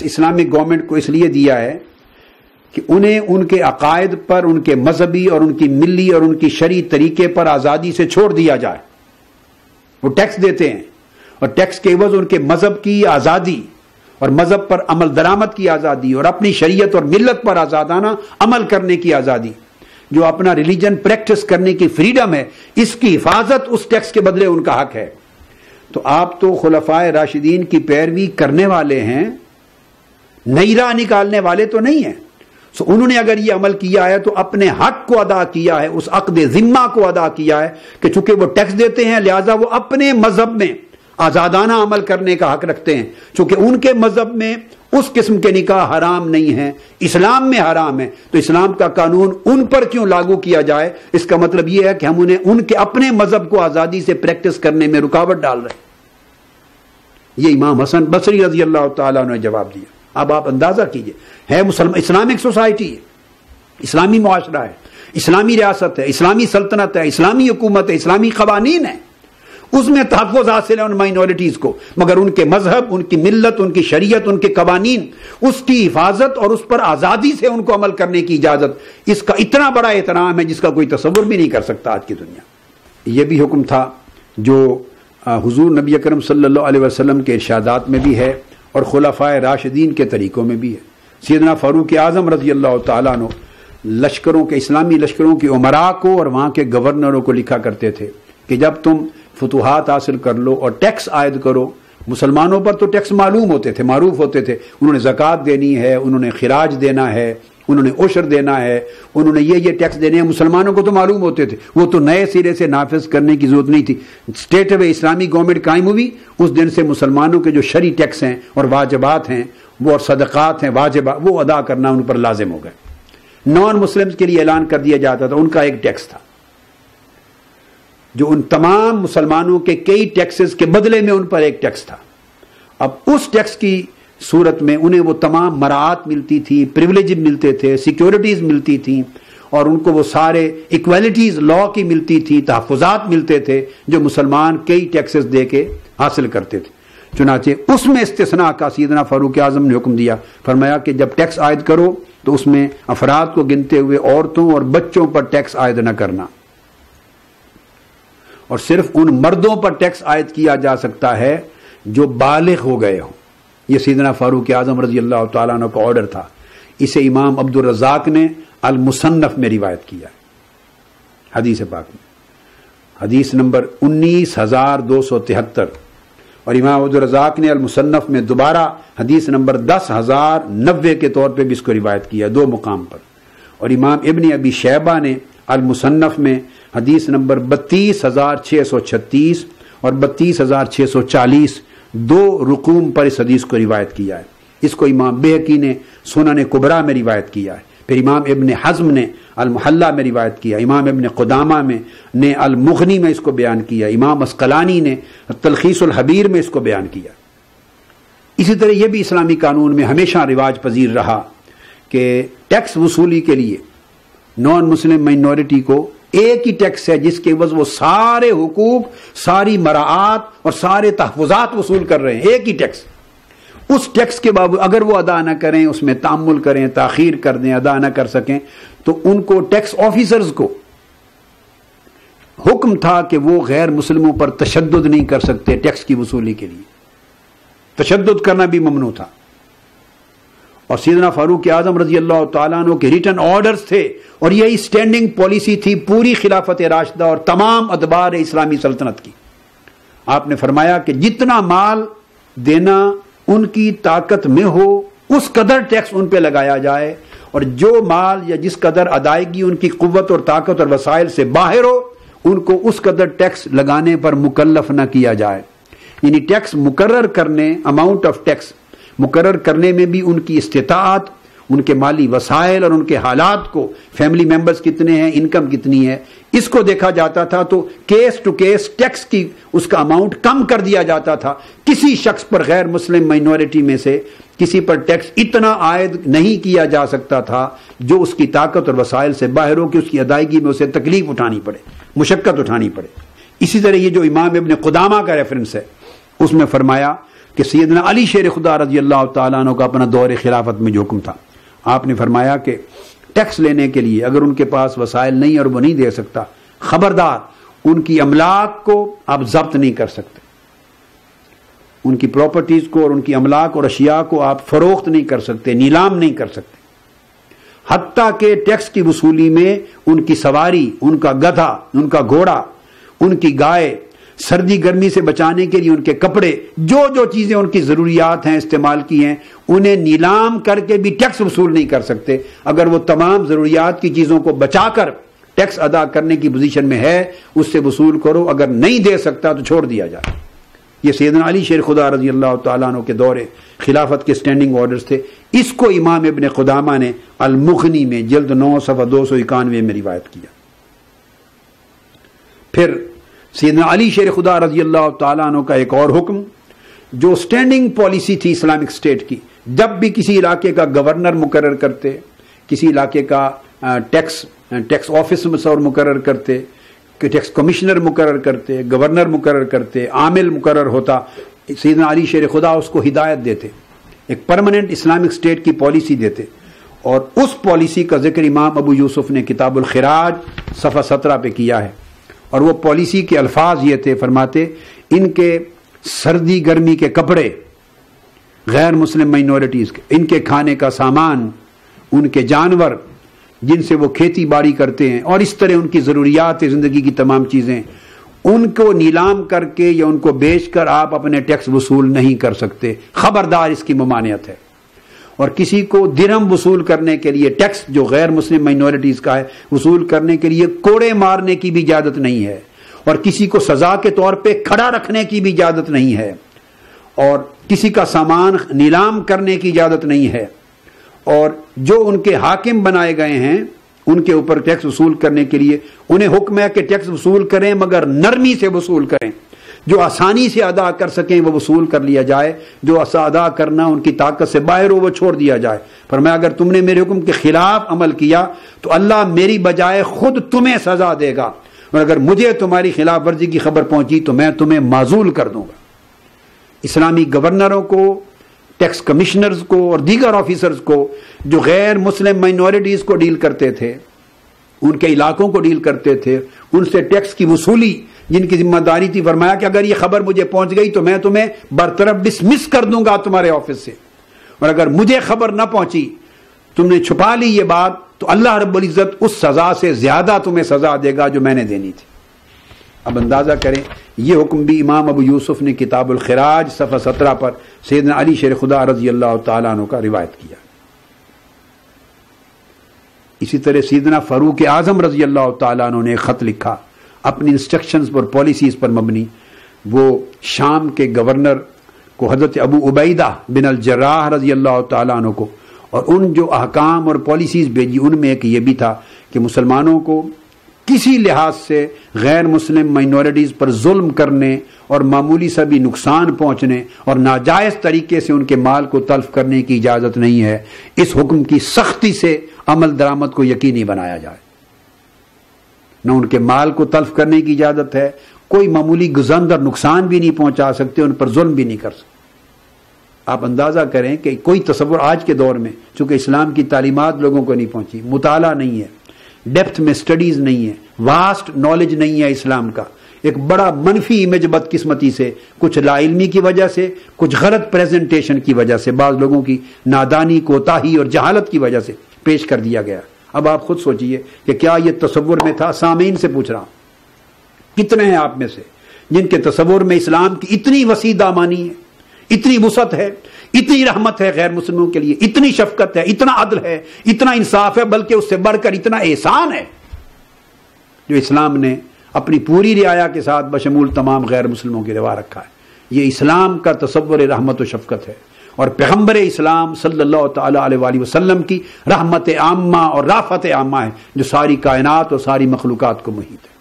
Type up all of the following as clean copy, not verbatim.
Islamic government کو اس لیے دیا ہے کہ انہیں ان کے عقائد پر، ان کے مذہبی اور ان کی ملی اور ان کی شرعی طریقے پر آزادی سے چھوڑ دیا جائے. وہ ٹیکس دیتے ہیں اور ٹیکس کے عوض ان کے مذہب کی آزادی اور مذہب پر عمل درآمد کی آزادی اور اپنی شریعت اور ملت پر آزادانہ عمل کرنے کی آزادی، جو اپنا ریلیجن پریکٹس کرنے کی فریڈم ہے، اس کی حفاظت اس ٹیکس کے بدلے ان کا حق ہے. تو آپ تو خلفائے راشدین کی پیروی کرنے والے ہیں، نئی راہ نکالنے والے تو نہیں ہیں. انہوں نے اگر یہ عمل کیا ہے تو اپنے حق کو ادا کیا ہے، اس عقد ذمہ کو ادا کیا ہے کہ چونکہ وہ ٹیکس دیتے ہیں لہذا وہ اپنے مذہب میں آزادانہ عمل کرنے کا حق رکھتے ہیں. چونکہ ان کے مذہب میں اس قسم کے نکاح حرام نہیں ہیں، اسلام میں حرام ہے، تو اسلام کا قانون ان پر کیوں لاگو کیا جائے؟ اس کا مطلب یہ ہے کہ ہم انہیں ان کے اپنے مذہب کو آزادی سے پریکٹس کرنے میں رکاوٹ ڈال رہے ہیں. یہ امام حسن بصری رضی اللہ تعالیٰ نے جواب دیا. اب آپ اندازہ کیجئے، ہے اسلامک سوسائٹی ہے، اسلامی معاشرہ ہے، اسلامی ریاست ہے، اسلامی سلطنت ہے، اسلامی حکومت ہے، اسلامی قوانین ہیں، اس میں تحفظ حاصل ہے ان مائنورٹیز کو، مگر ان کے مذہب، ان کی ملت، ان کی شریعت، ان کے قوانین، اس کی حفاظت اور اس پر آزادی سے ان کو عمل کرنے کی اجازت، اس کا اتنا بڑا احترام ہے جس کا کوئی تصور بھی نہیں کر سکتا آج کی دنیا. یہ بھی حکم تھا جو حضور نبی اکرم صلی اللہ علیہ وسلم کے ارشادات میں بھی ہے اور خلفائے راشدین کے طریقوں میں بھی ہے. سیدنا فاروق اعظم رضی اللہ تعالیٰ عنہ لشکروں کے، اسلامی لشکروں کے عمراء کو اور وہاں کے گورنروں کو لکھا کرتے تھے کہ جب تم فتوحات حاصل کر لو اور ٹیکس عائد کرو، مسلمانوں پر تو ٹیکس معلوم ہوتے تھے، معروف ہوتے تھے، انہوں نے زکوٰۃ دینی ہے، انہوں نے خراج دینا ہے، انہوں نے عشر دینا ہے، انہوں نے یہ ٹیکس دینے ہیں، مسلمانوں کو تو معلوم ہوتے تھے، وہ تو نئے سرے سے نافذ کرنے کی ضرورت نہیں تھی. اسٹیٹ وے اسلامی گورنمنٹ قائم ہوئی، اس دن سے مسلمانوں کے جو شرعی ٹیکس ہیں اور واجبات ہیں وہ اور صدقات ہیں واجبات، وہ ادا کرنا ان پر لازم ہو گئے. نان مسلمز کے لیے اعلان کر دیا جاتا تھا، ان کا ایک ٹیکس تھا جو ان تمام مسلمانوں کے کئی ٹیکسز کے بدلے میں ان پر ایک ٹیکس تھا. اب اس ٹیکس کی صورت میں انہیں وہ تمام مراعات ملتی تھی، پریولیج ملتے تھے، سیکیورٹیز ملتی تھیں، اور ان کو وہ سارے ایکویلٹیز لا کی ملتی تھی، تحفظات ملتے تھے جو مسلمان کئی ٹیکسز دے کے حاصل کرتے تھے. چنانچہ اس میں استثناء کا سیدنا فاروق اعظم نے حکم دیا، فرمایا کہ جب ٹیکس عائد کرو تو اس میں افراد کو گنتے ہوئے عورتوں اور بچوں پر ٹیکس عائد نہ کرنا، اور صرف ان مردوں پر ٹیکس عائد کیا جا سکتا ہے جو بالغ ہو گئے ہوں. یہ سیدنا فاروق اعظم رضی اللہ تعالیٰ عنہ کا آرڈر تھا. اسے امام عبد الرزاق نے المصنف میں روایت کیا حدیث پاک میں، حدیث نمبر 19,273، اور امام عبد الرزاق نے المصنف میں دوبارہ حدیث نمبر 10,090 کے طور پہ بھی اس کو روایت کیا، دو مقام پر. اور امام ابن ابی شیبہ نے المصنف میں حدیث نمبر 32,636 اور 32,640 دو رقوم پر اس حدیث کو روایت کیا ہے. اس کو امام بہقی نے سنن کبریٰ میں روایت کیا ہے، پھر امام ابن حزم نے المحلہ میں روایت کیا، امام ابن قدامہ نے المغنی میں اس کو بیان کیا، امام عسقلانی نے تلخیص الحبیر میں اس کو بیان کیا. اسی طرح یہ بھی اسلامی قانون میں ہمیشہ رواج پذیر رہا کہ ٹیکس وصولی کے لیے نان مسلم مائنورٹی کو ایک ہی ٹیکس ہے جس کے عوض وہ سارے حقوق، ساری مراعات اور سارے تحفظات وصول کر رہے ہیں، ایک ہی ٹیکس. اس ٹیکس کے باوجود اگر وہ ادا نہ کریں، اس میں تعمل کریں، تاخیر کر دیں، ادا نہ کر سکیں، تو ان کو ٹیکس آفیسرز کو حکم تھا کہ وہ غیر مسلموں پر تشدد نہیں کر سکتے. ٹیکس کی وصولی کے لیے تشدد کرنا بھی ممنوع تھا. اور سیدنا فاروق اعظم رضی اللہ تعالیٰ عنہ کے ریٹن آرڈرز تھے، اور یہی سٹینڈنگ پالیسی تھی پوری خلافت راشدہ اور تمام ادوار اسلامی سلطنت کی. آپ نے فرمایا کہ جتنا مال دینا ان کی طاقت میں ہو اس قدر ٹیکس ان پہ لگایا جائے، اور جو مال یا جس قدر ادائیگی ان کی قوت اور طاقت اور وسائل سے باہر ہو ان کو اس قدر ٹیکس لگانے پر مکلف نہ کیا جائے. یعنی ٹیکس مقرر کرنے، اماؤنٹ آف ٹیکس مقرر کرنے میں بھی ان کی استطاعت، ان کے مالی وسائل اور ان کے حالات کو، فیملی ممبرز کتنے ہیں، انکم کتنی ہے، اس کو دیکھا جاتا تھا. تو کیس ٹو کیس ٹیکس کی اس کا اماؤنٹ کم کر دیا جاتا تھا. کسی شخص پر، غیر مسلم مائنورٹی میں سے کسی پر ٹیکس اتنا عائد نہیں کیا جا سکتا تھا جو اس کی طاقت اور وسائل سے باہر ہو کہ اس کی ادائیگی میں اسے تکلیف اٹھانی پڑے، مشقت اٹھانی پڑے. اسی طرح یہ جو امام ابن قدامہ کا ریفرنس ہے اس میں فرمایا کہ سیدنا علی شیر خدا رضی اللہ تعالیٰ عنہ کا اپنا دور خلافت میں جو حکم تھا، آپ نے فرمایا کہ ٹیکس لینے کے لیے اگر ان کے پاس وسائل نہیں اور وہ نہیں دے سکتا، خبردار ان کی املاک کو آپ ضبط نہیں کر سکتے، ان کی پراپرٹیز کو اور ان کی املاک اور اشیاء کو آپ فروخت نہیں کر سکتے، نیلام نہیں کر سکتے، حتیٰ کہ ٹیکس کی وصولی میں ان کی سواری، ان کا گدھا، ان کا گھوڑا، ان کی گائے، سردی گرمی سے بچانے کے لیے ان کے کپڑے، جو چیزیں ان کی ضروریات ہیں استعمال کی ہیں، انہیں نیلام کر کے بھی ٹیکس وصول نہیں کر سکتے۔ اگر وہ تمام ضروریات کی چیزوں کو بچا کر ٹیکس ادا کرنے کی پوزیشن میں ہے، اس سے وصول کرو، اگر نہیں دے سکتا تو چھوڑ دیا جائے۔ یہ سیدنا علی شیر خدا رضی اللہ تعالیٰ عنہ کے دور خلافت کے سٹینڈنگ آرڈرز تھے۔ اس کو امام ابن قدامہ نے المغنی میں جلد 9 صفحہ 291 میں روایت کیا۔ پھر سیدنا علی شیر خدا رضی اللہ تعالیٰ عنہ کا ایک اور حکم جو سٹینڈنگ پالیسی تھی اسلامک اسٹیٹ کی، جب بھی کسی علاقے کا گورنر مقرر کرتے، کسی علاقے کا ٹیکس آفیسر مقرر کرتے، ٹیکس کمشنر مقرر کرتے، گورنر مقرر کرتے، عامل مقرر ہوتا، سیدنا علی شیر خدا اس کو ہدایت دیتے، ایک پرماننٹ اسلامک اسٹیٹ کی پالیسی دیتے، اور اس پالیسی کا ذکر امام ابو یوسف نے کتاب الخراج صفحہ 17 پہ کیا ہے، اور وہ پالیسی کے الفاظ یہ تھے، فرماتے ان کے سردی گرمی کے کپڑے غیر مسلم مائنورٹیز کے، ان کے کھانے کا سامان، ان کے جانور جن سے وہ کھیتی باڑی کرتے ہیں، اور اس طرح ان کی ضروریات زندگی کی تمام چیزیں، ان کو نیلام کر کے یا ان کو بیچ کر آپ اپنے ٹیکس وصول نہیں کر سکتے، خبردار اس کی ممانعت ہے۔ اور کسی کو درہم وصول کرنے کے لیے، ٹیکس جو غیر مسلم مائنورٹیز کا ہے وصول کرنے کے لیے کوڑے مارنے کی بھی اجازت نہیں ہے، اور کسی کو سزا کے طور پہ کھڑا رکھنے کی بھی اجازت نہیں ہے، اور کسی کا سامان نیلام کرنے کی اجازت نہیں ہے، اور جو ان کے حاکم بنائے گئے ہیں ان کے اوپر ٹیکس وصول کرنے کے لیے انہیں حکم ہے کہ ٹیکس وصول کریں مگر نرمی سے وصول کریں، جو آسانی سے ادا کر سکیں وہ وصول کر لیا جائے، جو ادا کرنا ان کی طاقت سے باہر ہو وہ چھوڑ دیا جائے۔ فرمایا اگر تم نے میرے حکم کے خلاف عمل کیا تو اللہ میری بجائے خود تمہیں سزا دے گا، اور اگر مجھے تمہاری خلاف ورزی کی خبر پہنچی تو میں تمہیں معزول کر دوں گا۔ اسلامی گورنروں کو، ٹیکس کمشنرز کو اور دیگر آفیسرز کو جو غیر مسلم مائنورٹیز کو ڈیل کرتے تھے، ان کے علاقوں کو ڈیل کرتے تھے، ان سے ٹیکس کی وصولی جن کی ذمہ داری تھی، فرمایا کہ اگر یہ خبر مجھے پہنچ گئی تو میں تمہیں برطرف ڈسمس کر دوں گا تمہارے آفس سے، اور اگر مجھے خبر نہ پہنچی، تم نے چھپا لی یہ بات، تو اللہ رب العزت اس سزا سے زیادہ تمہیں سزا دے گا جو میں نے دینی تھی۔ اب اندازہ کریں یہ حکم بھی امام ابو یوسف نے کتاب الخراج صفحہ 17 پر سیدنا علی شیر خدا رضی اللہ تعالیٰ عنہ کا روایت کیا۔ اسی طرح سیدنا فاروق اعظم رضی اللہ تعالیٰ عنہ نے ایک خط لکھا اپنی انسٹرکشنز پر، پالیسیز پر مبنی، وہ شام کے گورنر کو حضرت ابو عبیدہ بن الجراح رضی اللہ تعالیٰ عنہ کو، اور ان جو احکام اور پالیسیز بھیجی ان میں ایک یہ بھی تھا کہ مسلمانوں کو کسی لحاظ سے غیر مسلم مائنورٹیز پر ظلم کرنے اور معمولی سا بھی نقصان پہنچنے اور ناجائز طریقے سے ان کے مال کو تلف کرنے کی اجازت نہیں ہے۔ اس حکم کی سختی سے عمل درآمد کو یقینی بنایا جائے، نہ ان کے مال کو تلف کرنے کی اجازت ہے، کوئی معمولی گزند اور نقصان بھی نہیں پہنچا سکتے، ان پر ظلم بھی نہیں کر سکتے۔ آپ اندازہ کریں کہ کوئی تصور آج کے دور میں، چونکہ اسلام کی تعلیمات لوگوں کو نہیں پہنچی، مطالعہ نہیں ہے، ڈیپتھ میں سٹڈیز نہیں ہے، واسٹ نالج نہیں ہے اسلام کا، ایک بڑا منفی امیج بدقسمتی سے، کچھ لا علمی کی وجہ سے، کچھ غلط پریزنٹیشن کی وجہ سے، بعض لوگوں کی نادانی، کوتاہی اور جہالت کی وجہ سے پیش کر دیا گیا۔ اب آپ خود سوچئے کہ کیا یہ تصور میں تھا؟ سامعین سے پوچھ رہا ہوں، کتنے ہیں آپ میں سے جن کے تصور میں اسلام کی اتنی وسیع دامانی ہے، اتنی وسعت ہے، اتنی رحمت ہے غیر مسلموں کے لیے، اتنی شفقت ہے، اتنا عدل ہے، اتنا انصاف ہے، بلکہ اس سے بڑھ کر اتنا احسان ہے جو اسلام نے اپنی پوری رعایا کے ساتھ بشمول تمام غیر مسلموں کی روا رکھا ہے۔ یہ اسلام کا تصور رحمت و شفقت ہے، اور پیغمبر اسلام صلی اللہ تعالی علیہ وآلہ وسلم کی رحمت عامہ اور رافت عامہ ہے جو ساری کائنات اور ساری مخلوقات کو محیط ہے۔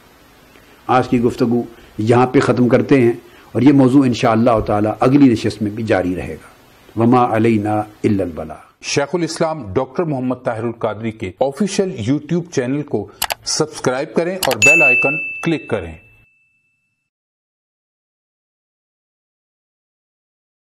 آج کی گفتگو یہاں پہ ختم کرتے ہیں، اور یہ موضوع انشاءاللہ تعالی اگلی نشست میں بھی جاری رہے گا۔ وما علینا الا البلاغ۔ شیخ الاسلام ڈاکٹر محمد طاہر القادری کے آفیشیل یوٹیوب چینل کو سبسکرائب کریں اور بیل آئیکن کلک کریں۔